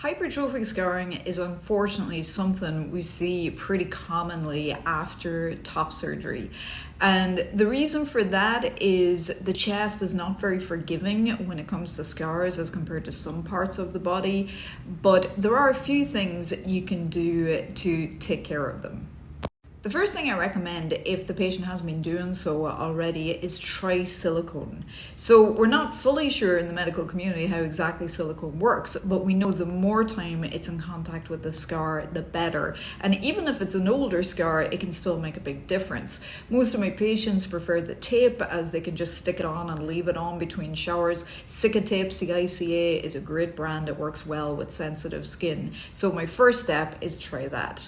Hypertrophic scarring is unfortunately something we see pretty commonly after top surgery. And the reason for that is the chest is not very forgiving when it comes to scars as compared to some parts of the body, but there are a few things you can do to take care of them. The first thing I recommend, if the patient has been doing so already, is try silicone. So we're not fully sure in the medical community how exactly silicone works, but we know the more time it's in contact with the scar, the better. And even if it's an older scar, it can still make a big difference. Most of my patients prefer the tape, as they can just stick it on and leave it on between showers. Cicatape, CICA, is a great brand. It works well with sensitive skin. So my first step is try that.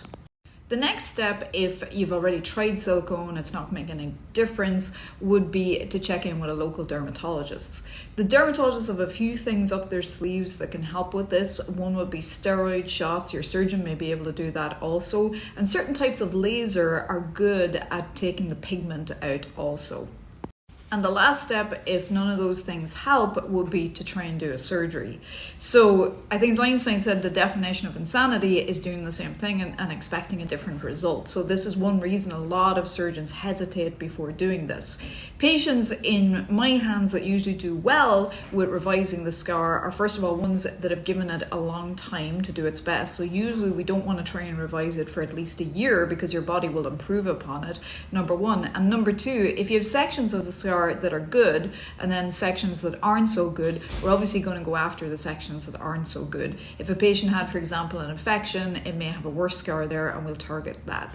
The next step, if you've already tried silicone, it's not making any difference, would be to check in with a local dermatologist. The dermatologists have a few things up their sleeves that can help with this. One would be steroid shots. Your surgeon may be able to do that also. And certain types of laser are good at taking the pigment out also. And the last step, if none of those things help, would be to try and do a surgery. So I think Einstein said the definition of insanity is doing the same thing and expecting a different result. So this is one reason a lot of surgeons hesitate before doing this. Patients in my hands that usually do well with revising the scar are, first of all, ones that have given it a long time to do its best. So usually we don't want to try and revise it for at least a year because your body will improve upon it, number one. And number two, if you have sections of the scar that are good and then sections that aren't so good, we're obviously going to go after the sections that aren't so good. If a patient had, for example, an infection, it may have a worse scar there and we'll target that.